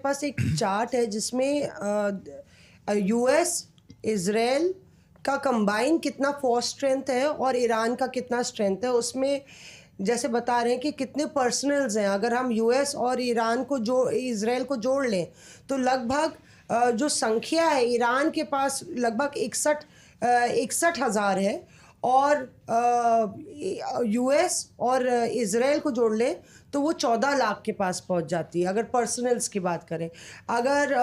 पास एक चार्ट है जिसमें यूएस, इजराइल का कंबाइन कितना फोर्स स्ट्रेंथ है और ईरान का कितना स्ट्रेंथ है। उसमें जैसे बता रहे हैं कि कितने पर्सनल्स हैं। अगर हम यूएस और ईरान को इजराइल को जोड़ लें तो लगभग जो संख्या है, ईरान के पास लगभग 61,000 है और यूएस और इजराइल को जोड़ लें तो वो 14 लाख के पास पहुंच जाती है अगर पर्सनल्स की बात करें। अगर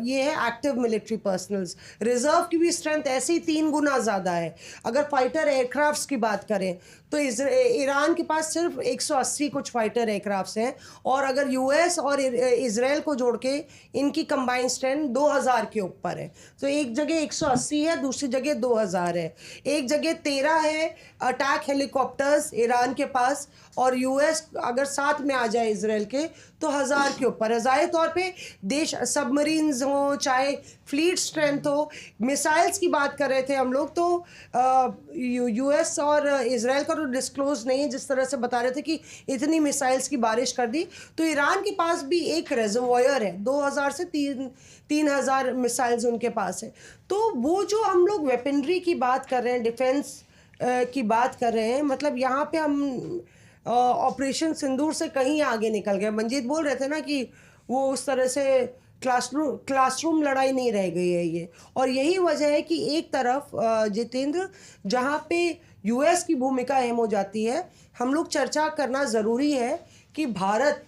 ये है एक्टिव मिलिट्री पर्सनल्स। रिजर्व की भी स्ट्रेंथ ऐसे ही 3 गुना ज़्यादा है। अगर फाइटर एयरक्राफ्ट्स की बात करें तो ईरान के पास सिर्फ 180 कुछ फाइटर एयरक्राफ्ट्स हैं और अगर यूएस और इजराइल को जोड़ के इनकी कंबाइंड स्ट्रेंथ 2000 के ऊपर है। तो एक जगह 180 है, दूसरी जगह 2000 है। एक जगह 13 है अटैक हेलीकॉप्टर्स ईरान के पास और यूएस अगर साथ में आ जाए इजराइल के तो 1000 के ऊपर है। ज़ाहिर तौर पे देश सबमरीन्स हो चाहे फ्लीट स्ट्रेंथ हो, मिसाइल्स की बात कर रहे थे हम लोग तो यूएस और इजराइल का तो डिस्क्लोज नहीं है। जिस तरह से बता रहे थे कि इतनी मिसाइल्स की बारिश कर दी, तो ईरान के पास भी एक रिजर्वॉयर है, 2000 से 3000 मिसाइल्स उनके पास है। तो वो जो हम लोग वेपनरी की बात कर रहे हैं, डिफेंस की बात कर रहे हैं, मतलब यहाँ पे हम ऑपरेशन सिंदूर से कहीं आगे निकल गए। मंजीत बोल रहे थे ना कि वो उस तरह से क्लासरूम लड़ाई नहीं रह गई है ये। और यही वजह है कि एक तरफ जितेंद्र जहाँ पे यूएस की भूमिका अहम हो जाती है, हम लोग चर्चा करना ज़रूरी है कि भारत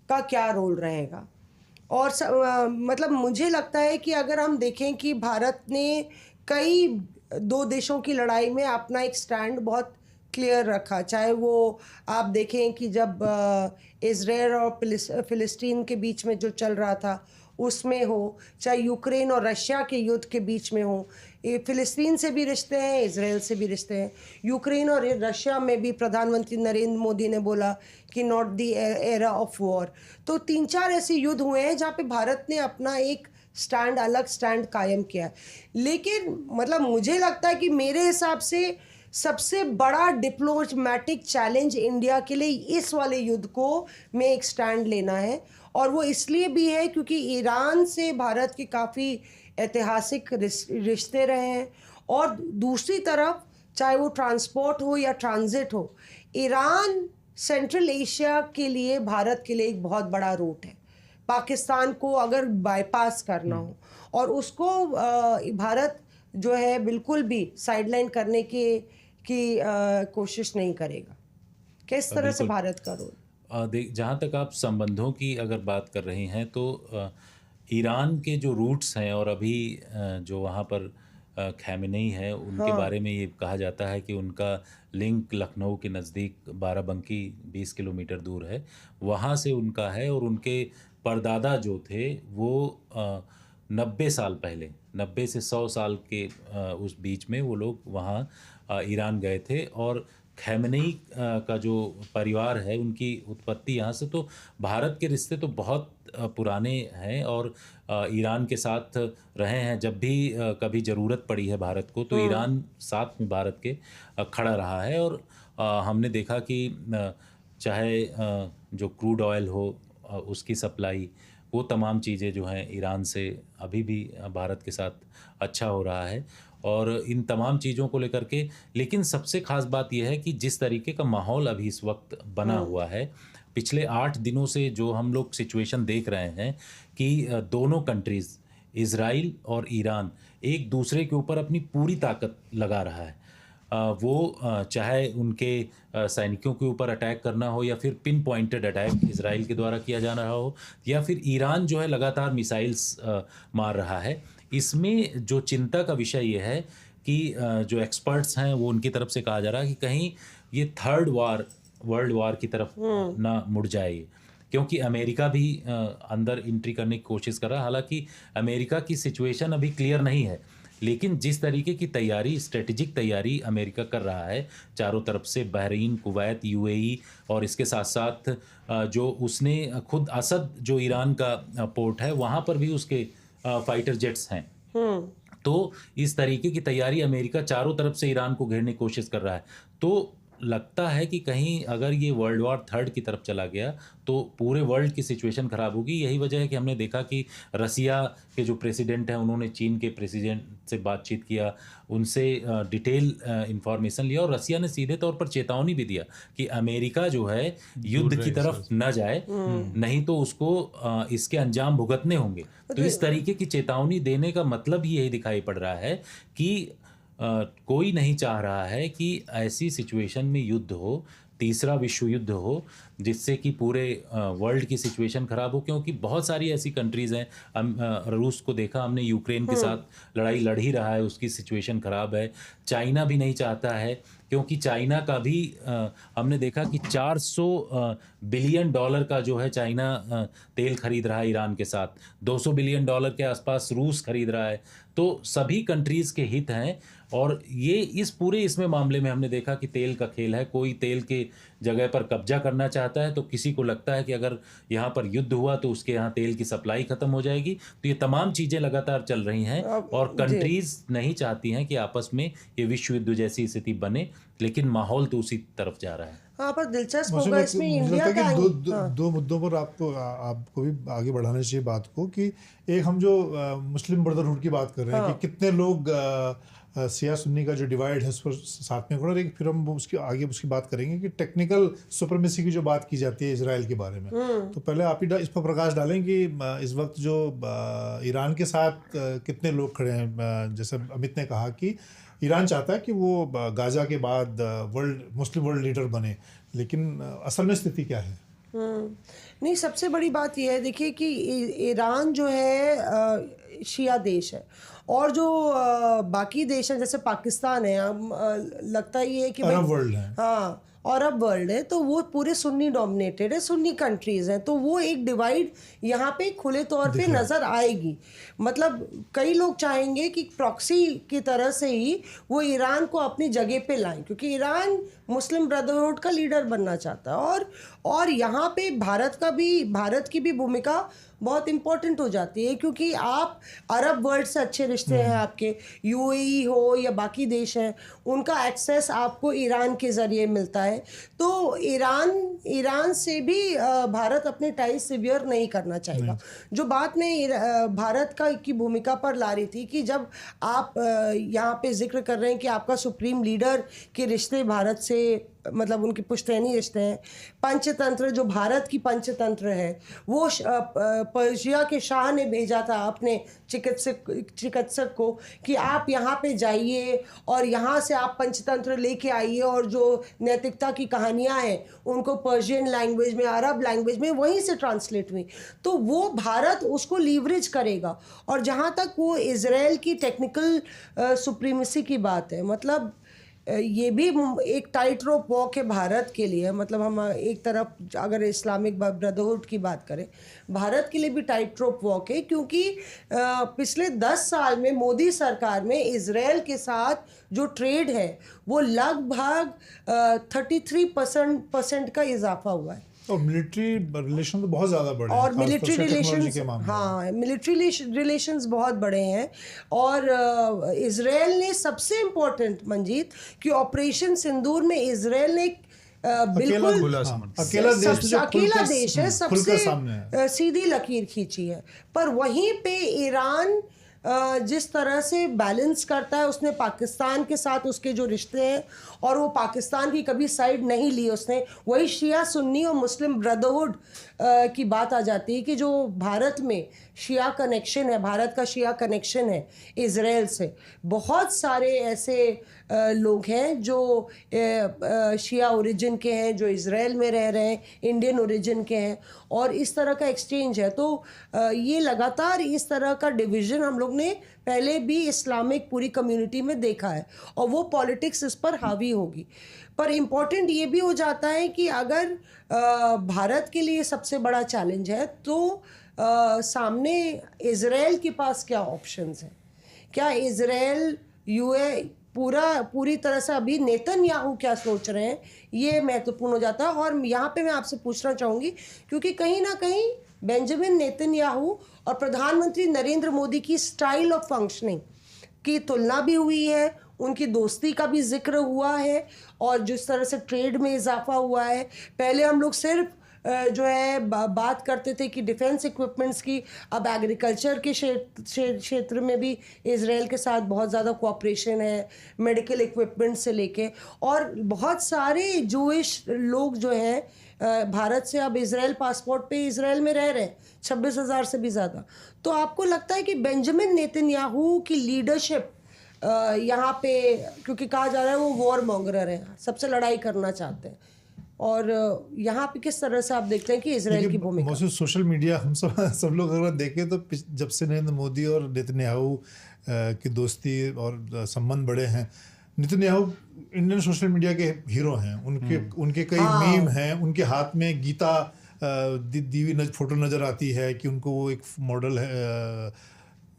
का क्या रोल रहेगा। और मतलब मुझे लगता है कि अगर हम देखें कि भारत ने कई दो देशों की लड़ाई में अपना एक स्टैंड बहुत क्लियर रखा। चाहे वो आप देखें कि जब इजराइल और फिलिस्तीन के बीच में जो चल रहा था उसमें हो, चाहे यूक्रेन और रशिया के युद्ध के बीच में हो। फिलिस्तीन से भी रिश्ते हैं, इजराइल से भी रिश्ते हैं। यूक्रेन और रशिया में भी प्रधानमंत्री नरेंद्र मोदी ने बोला कि not the era of war. तो 3-4 ऐसे युद्ध हुए हैं जहाँ पे भारत ने अपना एक स्टैंड, अलग स्टैंड कायम किया है। लेकिन मतलब मुझे लगता है कि मेरे हिसाब से सबसे बड़ा डिप्लोमेटिक चैलेंज इंडिया के लिए इस वाले युद्ध को में एक स्टैंड लेना है। और वो इसलिए भी है क्योंकि ईरान से भारत के काफ़ी ऐतिहासिक रिश्ते रहे हैं और दूसरी तरफ चाहे वो ट्रांसपोर्ट हो या ट्रांजिट हो, ईरान सेंट्रल एशिया के लिए भारत के लिए एक बहुत बड़ा रूट है। पाकिस्तान को अगर बाईपास करना हो और उसको भारत जो है बिल्कुल भी साइडलाइन करने की कोशिश नहीं करेगा। किस तरह से भारत का रोल? जहाँ तक आप संबंधों की अगर बात कर रही हैं तो ईरान के जो रूट्स हैं और अभी जो वहाँ पर खैमेनी है उनके बारे में ये कहा जाता है कि उनका लिंक लखनऊ के नज़दीक बाराबंकी 20 किलोमीटर दूर है, वहाँ से उनका है। और उनके परदादा जो थे वो 90 साल पहले, 90 से 100 साल के उस बीच में वो लोग वहाँ ईरान गए थे। और खैमनी का जो परिवार है उनकी उत्पत्ति यहाँ से। तो भारत के रिश्ते तो बहुत पुराने हैं और ईरान के साथ रहे हैं। जब भी कभी ज़रूरत पड़ी है भारत को तो ईरान साथ में भारत के खड़ा रहा है। और हमने देखा कि चाहे जो क्रूड ऑयल हो उसकी सप्लाई, वो तमाम चीज़ें जो हैं ईरान से अभी भी भारत के साथ अच्छा हो रहा है। और इन तमाम चीज़ों को लेकर के, लेकिन सबसे ख़ास बात यह है कि जिस तरीके का माहौल अभी इस वक्त बना हुआ है, पिछले 8 दिनों से जो हम लोग सिचुएशन देख रहे हैं कि दोनों कंट्रीज़ इज़राइल और ईरान एक दूसरे के ऊपर अपनी पूरी ताकत लगा रहा है। वो चाहे उनके सैनिकों के ऊपर अटैक करना हो या फिर पिन पॉइंटेड अटैक इज़राइल के द्वारा किया जा रहा हो, या फिर ईरान जो है लगातार मिसाइल्स मार रहा है। इसमें जो चिंता का विषय ये है कि जो एक्सपर्ट्स हैं वो उनकी तरफ से कहा जा रहा है कि कहीं ये थर्ड वर्ल्ड वार की तरफ ना मुड़ जाए, क्योंकि अमेरिका भी अंदर एंट्री करने की कोशिश कर रहा है। हालांकि अमेरिका की सिचुएशन अभी क्लियर नहीं है, लेकिन जिस तरीके की तैयारी, स्ट्रेटेजिक तैयारी अमेरिका कर रहा है चारों तरफ से, बहरीन, कुवैत, यूएई और इसके साथ साथ जो उसने खुद असद जो ईरान का पोर्ट है वहाँ पर भी उसके फाइटर जेट्स हैं। तो इस तरीके की तैयारी अमेरिका चारों तरफ से ईरान को घेरने की कोशिश कर रहा है। तो लगता है कि कहीं अगर ये वर्ल्ड वॉर थर्ड की तरफ चला गया तो पूरे वर्ल्ड की सिचुएशन ख़राब होगी। यही वजह है कि हमने देखा कि रसिया के जो प्रेसिडेंट हैं उन्होंने चीन के प्रेसिडेंट से बातचीत किया, उनसे डिटेल इंफॉर्मेशन लिया और रसिया ने सीधे तौर पर चेतावनी भी दिया कि अमेरिका जो है युद्ध की तरफ न जाए, नहीं तो उसको इसके अंजाम भुगतने होंगे। तो इस तरीके की चेतावनी देने का मतलब ही यही दिखाई पड़ रहा है कि कोई नहीं चाह रहा है कि ऐसी सिचुएशन में युद्ध हो, तीसरा विश्व युद्ध हो, जिससे कि पूरे वर्ल्ड की सिचुएशन ख़राब हो, क्योंकि बहुत सारी ऐसी कंट्रीज़ हैं। रूस को देखा हमने, यूक्रेन के साथ लड़ाई लड़ ही रहा है, उसकी सिचुएशन ख़राब है। चाइना भी नहीं चाहता है, क्योंकि चाइना का भी हमने देखा कि 400 बिलियन डॉलर का जो है चाइना तेल खरीद रहा है ईरान के साथ, 200 बिलियन डॉलर के आसपास रूस खरीद रहा है। तो सभी कंट्रीज़ के हित हैं और ये इसमें मामले में हमने देखा कि तेल का खेल है। कोई तेल के जगह पर कब्जा करना चाहता है, तो किसी को लगता है कि अगर यहाँ पर युद्ध हुआ तो उसके यहाँ तेल की सप्लाई ख़त्म हो जाएगी। तो ये तमाम चीज़ें लगातार चल रही हैं और कंट्रीज़ नहीं चाहती हैं कि आपस में ये विश्व युद्ध जैसी स्थिति बने, लेकिन माहौल तो उसी तरफ जा रहा है। हाँ, पर दिलचस्प होगा इसमें इंडिया का दो मुद्दों पर आपको भी आगे बढ़ाना चाहिए बात को, कि एक हम जो मुस्लिम ब्रदरहुड की बात कर रहे हैं कि कितने लोग सिया सुन्नी का जो डिवाइड है उस पर साथ में, और एक फिर हम उसकी बात करेंगे कि टेक्निकल सुपरमेसी की जो बात की जाती है इजराइल के बारे में। तो पहले आप ही इस पर प्रकाश डालें कि इस वक्त जो ईरान के साथ कितने लोग खड़े हैं। जैसे अमित ने कहा कि ईरान चाहता है कि वो गाजा के बाद मुस्लिम वर्ल्ड लीडर बने, लेकिन असल में स्थिति क्या है? नहीं, सबसे बड़ी बात यह है, देखिए कि ईरान जो है शिया देश है और जो बाकी देश हैं जैसे पाकिस्तान है, लगता ही है कि अरब वर्ल्ड है। हाँ, और अब वर्ल्ड है, तो वो पूरे सुन्नी डोमिनेटेड है, सुन्नी कंट्रीज़ हैं, तो वो एक डिवाइड यहाँ पे खुले तौर पे नज़र आएगी। मतलब कई लोग चाहेंगे कि प्रॉक्सी की तरह से ही वो ईरान को अपनी जगह पे लाएं, क्योंकि ईरान मुस्लिम ब्रदरहुड का लीडर बनना चाहता है और यहाँ पे भारत की भी भूमिका बहुत इम्पोर्टेंट हो जाती है, क्योंकि आप अरब वर्ल्ड से अच्छे रिश्ते हैं आपके, यूएई हो या बाकी देश हैं, उनका एक्सेस आपको ईरान के ज़रिए मिलता है। तो ईरान से भी भारत अपने टाइज सिवियर नहीं करना चाहेगा। जो बात मैं भारत की भूमिका पर ला रही थी कि जब आप यहाँ पे जिक्र कर रहे हैं कि आपका सुप्रीम लीडर के रिश्ते भारत से, मतलब उनके पुश्तैनी रिश्ते हैं, पंचतंत्र जो भारत की पंचतंत्र है वो पर्शिया के शाह ने भेजा था अपने चिकित्सक को कि आप यहाँ पे जाइए और यहाँ से आप पंचतंत्र लेके आइए और जो नैतिकता की कहानियाँ हैं उनको पर्शियन लैंग्वेज में, अरब लैंग्वेज में वहीं से ट्रांसलेट हुई। तो वो भारत उसको लीवरेज करेगा। और जहाँ तक वो इज़राइल की टेक्निकल सुप्रीमेसी की बात है, मतलब ये भी एक टाइट रोप वॉक है भारत के लिए। मतलब हम एक तरफ अगर इस्लामिक ब्रदरहुड की बात करें, भारत के लिए भी टाइट रोप वॉक है, क्योंकि पिछले 10 साल में मोदी सरकार में इज़राइल के साथ जो ट्रेड है वो लगभग 33% का इजाफा हुआ है। और मिलिट्री रिलेशन तो बहुत ज़्यादा बड़े हैं, और मिलिट्री रिलेशंस, हाँ, मिलिट्री रिलेशंस बहुत बड़े हैं। और इज़राइल ने सबसे इम्पोर्टेंट मंजीत कि ऑपरेशन सिंदूर में इज़राइल ने बिल्कुल अकेला देश है, सबसे सीधी लकीर खींची है। पर वहीं पे ईरान जिस तरह से बैलेंस करता है, उसने पाकिस्तान के साथ उसके जो रिश्ते हैं और वो पाकिस्तान की कभी साइड नहीं ली उसने। वही शिया सुन्नी और मुस्लिम ब्रदरहुड की बात आ जाती है कि जो भारत में शिया कनेक्शन है, भारत का शिया कनेक्शन है इज़राइल से। बहुत सारे ऐसे लोग हैं जो शिया ओरिजिन के हैं, जो इज़राइल में रह रहे हैं, इंडियन ओरिजिन के हैं, और इस तरह का एक्सचेंज है। तो ये लगातार इस तरह का डिवीज़न हम लोग ने पहले भी इस्लामिक पूरी कम्युनिटी में देखा है और वो पॉलिटिक्स इस पर हावी होगी। पर इम्पॉर्टेंट ये भी हो जाता है कि अगर भारत के लिए सबसे बड़ा चैलेंज है तो सामने इज़राइल के पास क्या ऑप्शंस हैं। क्या इज़राइल पूरी तरह से अभी नेतन्याहू क्या सोच रहे हैं, ये महत्वपूर्ण हो जाता है। और यहाँ पे मैं आपसे पूछना चाहूँगी, क्योंकि कहीं ना कहीं बेंजामिन नेतन्याहू और प्रधानमंत्री नरेंद्र मोदी की स्टाइल ऑफ फंक्शनिंग की तुलना भी हुई है, उनकी दोस्ती का भी जिक्र हुआ है और जिस तरह से ट्रेड में इजाफा हुआ है। पहले हम लोग सिर्फ जो है बात करते थे कि डिफेंस इक्विपमेंट्स की, अब एग्रीकल्चर के क्षेत्र में भी इजराइल के साथ बहुत ज़्यादा कोऑपरेशन है, मेडिकल इक्विपमेंट से लेके। और बहुत सारे जूइश लोग जो हैं भारत से अब इजराइल पासपोर्ट पे इजराइल में रह रहे हैं, 26,000 से भी ज़्यादा। तो आपको लगता है कि बेंजामिन नेतन्याहू की लीडरशिप यहाँ पे, क्योंकि कहा जा रहा है वो वॉर मॉन्गरर है, सबसे लड़ाई करना चाहते हैं, और यहाँ पे किस तरह से आप देखते हैं कि इजराइल की भूमिका? सोशल मीडिया हम सब लोग अगर देखें तो जब से नरेंद्र मोदी और नेतन्याहू की दोस्ती और संबंध बढ़े हैं, नेतन्याहू इंडियन सोशल मीडिया के हीरो हैं। उनके कई मीम हैं, उनके हाथ में गीता दी हुई फोटो नजर आती है कि उनको वो एक मॉडल है,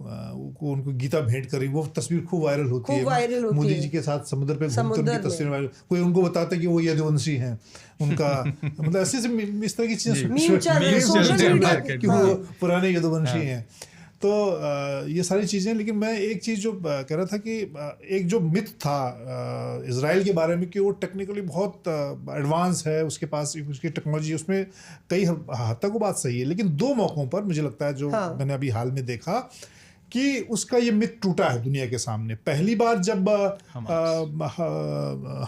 उनको गीता भेंट करी, वो तस्वीर खूब वायरल होती है। मोदी जी के साथ समुद्र पे घूमते उनकी तस्वीर वायरल, कोई उनको बताता है कि वो यदुवंशी हैं उनका मतलब ऐसे इस तरह की चीजें कि वो पुराने यदुवंशी हैं। तो ये सारी चीज़ें। लेकिन मैं एक चीज़ जो कह रहा था कि एक जो मिथ था इजराइल के बारे में कि वो टेक्निकली बहुत एडवांस है, उसके पास उसकी टेक्नोलॉजी, उसमें कई हद तक वो बात सही है। लेकिन 2 मौक़ों पर मुझे लगता है जो मैंने अभी हाल में देखा कि उसका ये मिथ टूटा है दुनिया के सामने। पहली बार जब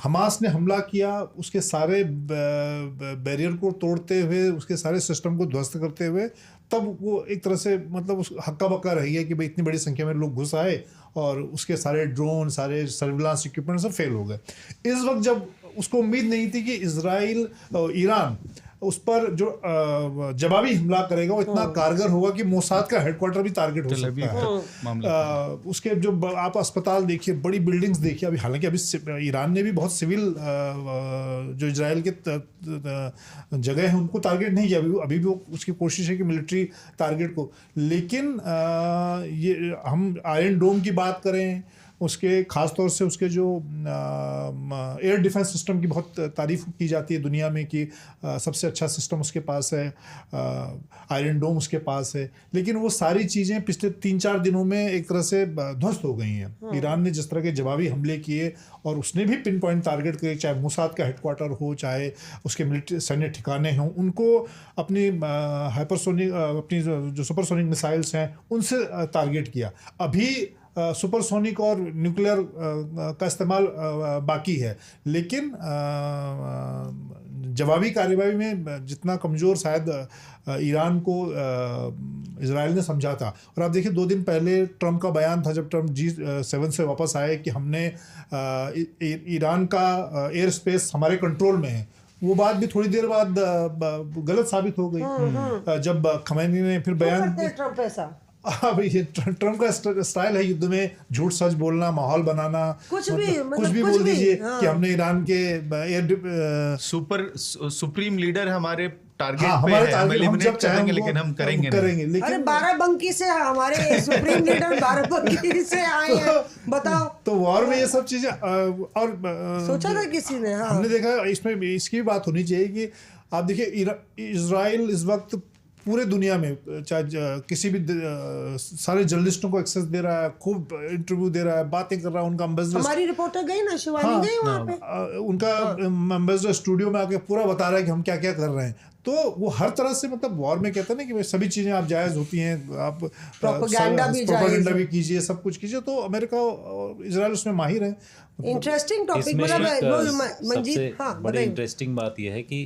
हमास ने हमला किया, उसके सारे बैरियर को तोड़ते हुए, उसके सारे सिस्टम को ध्वस्त करते हुए, तब वो एक तरह से मतलब उस हक्का बक्का रही है कि भाई इतनी बड़ी संख्या में लोग घुस आए और उसके सारे ड्रोन, सारे सर्विलांस इक्विपमेंट सब फेल हो गए। इस वक्त जब उसको उम्मीद नहीं थी कि इजराइल ईरान उस पर जो जवाबी हमला करेगा वो इतना कारगर होगा कि मोसाद का हेडक्वार्टर भी टारगेट हो सकता है। उसके जो आप अस्पताल देखिए, बड़ी बिल्डिंग्स देखिए, अभी हालांकि अभी ईरान ने भी बहुत सिविल जो इजराइल के जगह हैं उनको टारगेट नहीं किया, अभी भी वो उसकी कोशिश है कि मिलिट्री टारगेट को। लेकिन ये हम आयरन डोम की बात करें, उसके ख़ास तौर से उसके जो एयर डिफेंस सिस्टम की बहुत तारीफ की जाती है दुनिया में कि सबसे अच्छा सिस्टम उसके पास है, आयरन डोम उसके पास है। लेकिन वो सारी चीज़ें पिछले 3-4 दिनों में एक तरह से ध्वस्त हो गई हैं। ईरान ने जिस तरह के जवाबी हमले किए और उसने भी पिन पॉइंट टारगेट किए, चाहे मोसाद का हेडक्वार्टर हो, चाहे उसके मिलिट्री सैन्य ठिकाने हों, उनको अपनी हाइपरसोनिक, अपनी जो सुपरसोनिक मिसाइल्स हैं उनसे टारगेट किया। अभी सुपरसोनिक और न्यूक्लियर का इस्तेमाल बाकी है। लेकिन जवाबी कार्रवाई में जितना कमज़ोर शायद ईरान को इजराइल ने समझा था। और आप देखिए 2 दिन पहले ट्रंप का बयान था, जब ट्रंप G7 से वापस आए, कि हमने ईरान का एयर स्पेस हमारे कंट्रोल में है। वो बात भी थोड़ी देर बाद गलत साबित हो गई जब खमैनी ने फिर बयान। ट्रंप ऐसा ये ट्रंप का स्टाइल है युद्ध में झूठ सच बोलना, माहौल बनाना, कुछ भी बोल दीजिए कि हमने ईरान के एयर सुप्रीम लीडर हमारे टारगेट पे है, हम एलिमिनेट करेंगे, लेकिन हम करेंगे। लेकिन अरे बाराबंकी से हमारे सुप्रीम लीडर बाराबंकी से आए हैं, बताओ। तो वॉर में ये सब चीजें और सोचा था किसी ने? हमने देखा इसमें इसकी भी बात होनी चाहिए कि आप देखिए इजराइल इस वक्त पूरे दुनिया में चाहे किसी भी सारे जर्नलिस्टों को एक्सेस दे रहा है, खूब इंटरव्यू दे रहा है, बातें कर रहा है। उनका एम्बेसडर, हमारी रिपोर्टर गई ना, शिवानी गई वहाँ पे, उनका एम्बेसडर स्टूडियो में आके पूरा बता रहा है कि हम क्या क्या कर रहे हैं। तो वो हर तरह से मतलब वॉर में कहते हैं ना कि सभी चीज़ें आप जायज़ होती हैं, आप प्रोपेगेंडा भी कीजिए, सब कुछ कीजिए। तो अमेरिका और इजराइल उसमें माहिर है। Interesting topic, Manjeet. हाँ, बड़ी इंटरेस्टिंग बात यह है कि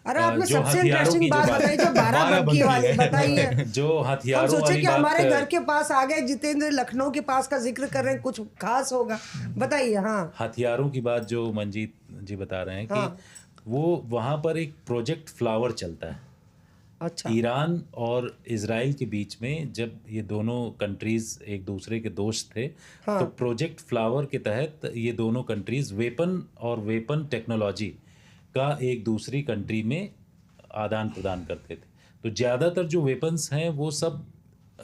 अरे आपने सबसे इंटरेस्टिंग बात बताई जो बाराबंकी वाली बताई है। जो हथियारों वाली बात, सोचे कि हमारे घर के पास आ गए जितेंद्र, लखनऊ के पास का जिक्र कर रहे हैं, कुछ खास होगा, बताइए। हाँ, हथियारों की बात जो मंजीत जी बता रहे हैं कि वो वहाँ पर एक प्रोजेक्ट फ्लावर चलता है। अच्छा। ईरान और इजराइल के बीच में जब ये दोनों कंट्रीज एक दूसरे के दोस्त थे, तो प्रोजेक्ट फ्लावर के तहत ये दोनों कंट्रीज वेपन और वेपन टेक्नोलॉजी का एक दूसरी कंट्री में आदान प्रदान करते थे। तो ज़्यादातर जो वेपन्स हैं वो सब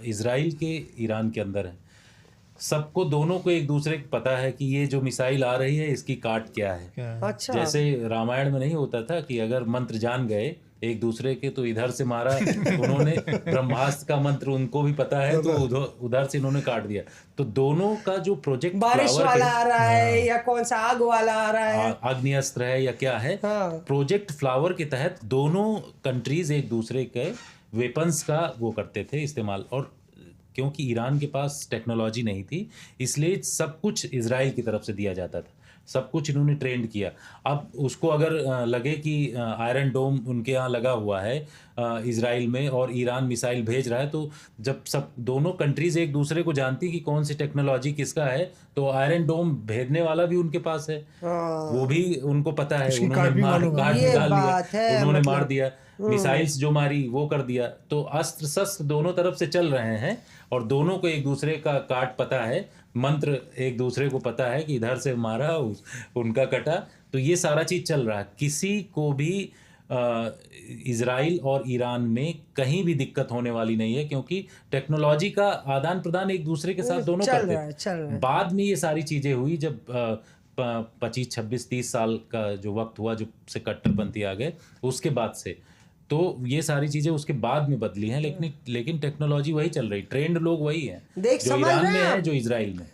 इजराइल के ईरान के अंदर हैं। सबको, दोनों को एक दूसरे को पता है कि ये जो मिसाइल आ रही है इसकी काट क्या है। अच्छा। जैसे रामायण में नहीं होता था कि अगर मंत्र जान गए एक दूसरे के, तो इधर से मारा उन्होंने, ब्रह्मास्त्र का मंत्र उनको भी पता है, तो उधर से इन्होंने काट दिया। तो दोनों का जो प्रोजेक्ट बारिश फ्लावर वाला आ रहा है या कौन सा आग वाला आ रहा है, आग्नेयास्त्र है या क्या है, हाँ। प्रोजेक्ट फ्लावर के तहत दोनों कंट्रीज एक दूसरे के वेपन्स का वो करते थे इस्तेमाल। और क्योंकि ईरान के पास टेक्नोलॉजी नहीं थी, इसलिए सब कुछ इजराइल की तरफ से दिया जाता था, सब कुछ इन्होंने ट्रेंड किया। अब उसको अगर लगे कि आयरन डोम उनके यहाँ लगा हुआ है इजराइल में और ईरान मिसाइल भेज रहा है, तो जब सब दोनों कंट्रीज एक दूसरे को जानती कि कौन सी टेक्नोलॉजी किसका है, तो आयरन डोम भेजने वाला भी उनके पास है, वो भी उनको पता है, उन्होंने काट ये निकाल बात दिया, है, उन्होंने मतलब मार दिया, मिसाइल्स जो मारी वो कर दिया। तो अस्त्र शस्त्र दोनों तरफ से चल रहे हैं और दोनों को एक दूसरे का काट पता है, मंत्र एक दूसरे को पता है कि इधर से मारा उनका कटा। तो ये सारा चीज चल रहा है, किसी को भी इजराइल और ईरान में कहीं भी दिक्कत होने वाली नहीं है, क्योंकि टेक्नोलॉजी का आदान प्रदान एक दूसरे के साथ दोनों करते थे। बाद में ये सारी चीजें हुई जब 25, 26, 30 साल का जो वक्त हुआ, जब से कट्टरपंथी आ गए, उसके बाद से तो ये सारी चीजें उसके बाद में बदली हैं, लेकिन टेक्नोलॉजी वही चल रही, ट्रेंड लोग वही हैं, जो ईरान में है, जो इजराइल में।